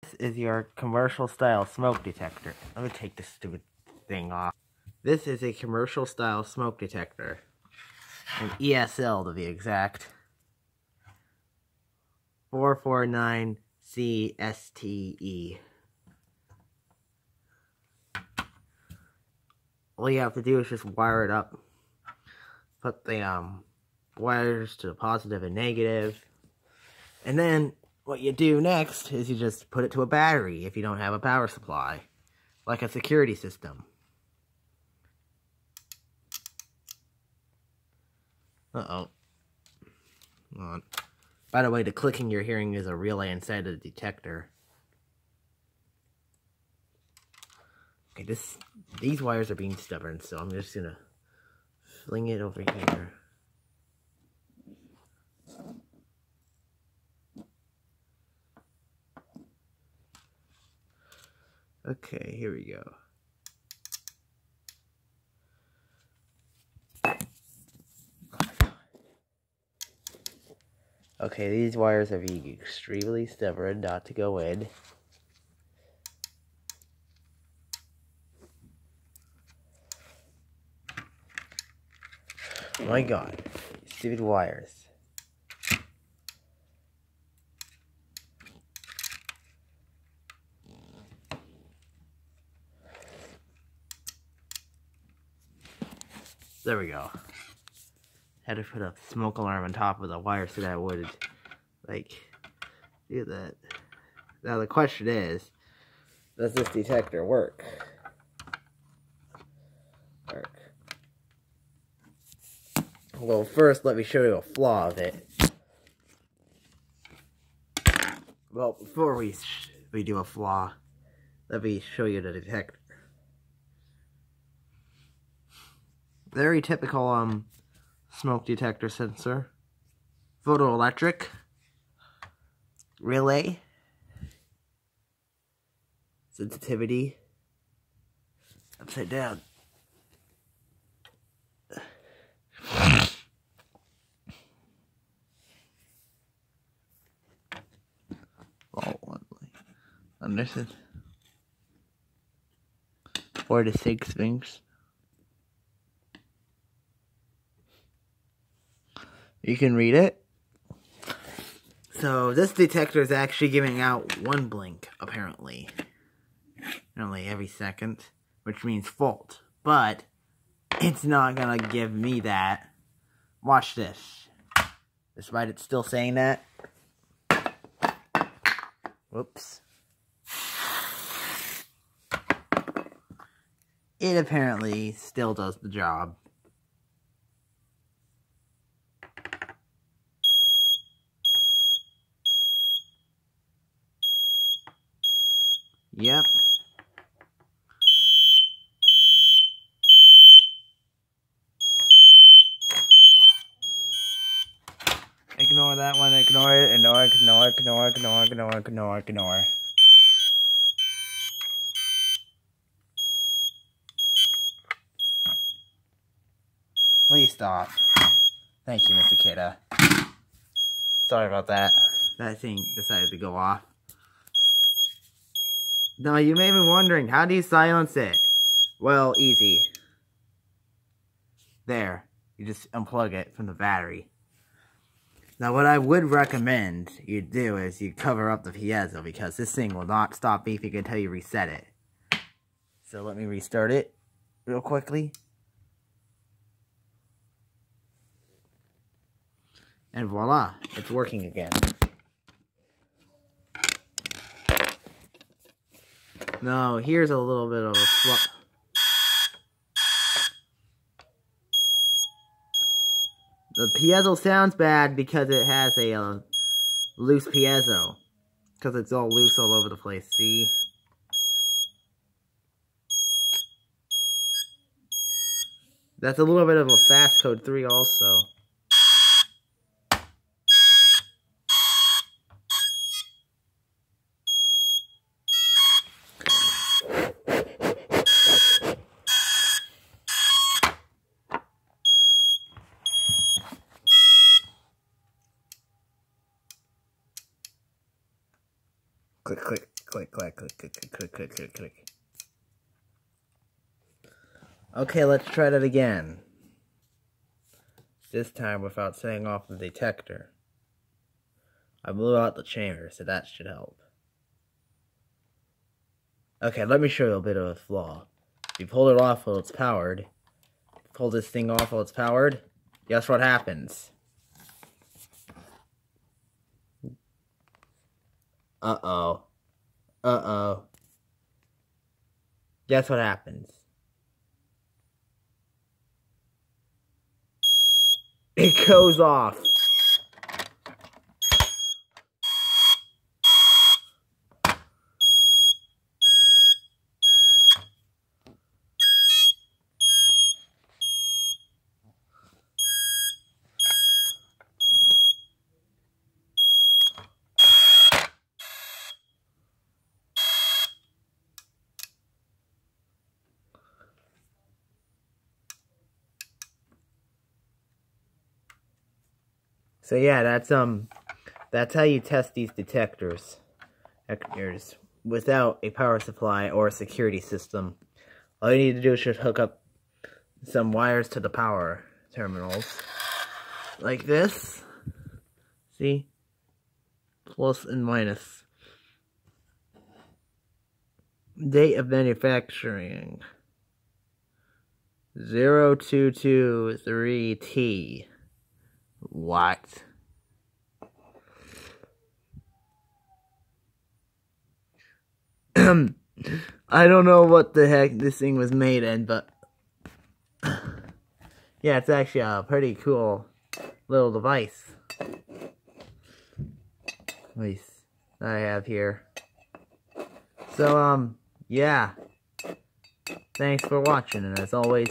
This is your commercial style smoke detector. Let me take this stupid thing off. This is a commercial style smoke detector. An ESL to be exact. 449CSTE. All you have to do is just wire it up. Put the wires to the positive and negative. And then what you do next is you just put it to a battery if you don't have a power supply. Like a security system. Uh-oh. Hold on. By the way, the clicking you're hearing is a relay inside of the detector. Okay, these wires are being stubborn, so I'm just gonna fling it over here. Okay, here we go. Okay, these wires are being extremely stubborn not to go in. Oh my god, stupid wires. There we go. Had to put a smoke alarm on top of the wire so that it would, like, do that. Now the question is, does this detector work? Well, first let me show you a flaw of it. Well, before we do a flaw, let me show you the detector. Very typical smoke detector sensor. Photoelectric. Relay. Sensitivity. Upside down. Understood. 4 to 6 things. You can read it. So this detector is actually giving out one blink, apparently. Only every second, which means fault. But it's not gonna give me that. Watch this. Despite it still saying that. Whoops. It apparently still does the job. Yep. Ignore that one, ignore it, ignore. Please stop. Thank you, Mr. Kidda. Sorry about that. That thing decided to go off. Now, you may be wondering, how do you silence it? Well, easy. There. You just unplug it from the battery. Now, what I would recommend you do is you cover up the piezo, because this thing will not stop beeping until you reset it. So let me restart it real quickly. And voila, it's working again. Now, here's a little bit of a flaw. The piezo sounds bad because it has a loose piezo. Because it's all loose all over the place, see? That's a little bit of a fast code 3 also. Click, click. click, click, click, click, click, click, click, click, click. Okay, let's try that again. This time without setting off the detector. I blew out the chamber, so that should help. Okay, let me show you a bit of a flaw. If you pull it off while it's powered, pull this thing off while it's powered, guess what happens? Uh-oh. Uh-oh. Guess what happens? It goes off. So yeah, that's how you test these detectors without a power supply or a security system. All you need to do is just hook up some wires to the power terminals, like this. See? Plus and minus. Date of manufacturing 0223T. What? I don't know what the heck this thing was made in, but yeah, it's actually a pretty cool little device. At least I have here. So, yeah. Thanks for watching, and as always,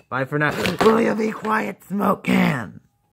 bye for now. Will you be quiet, smoke can?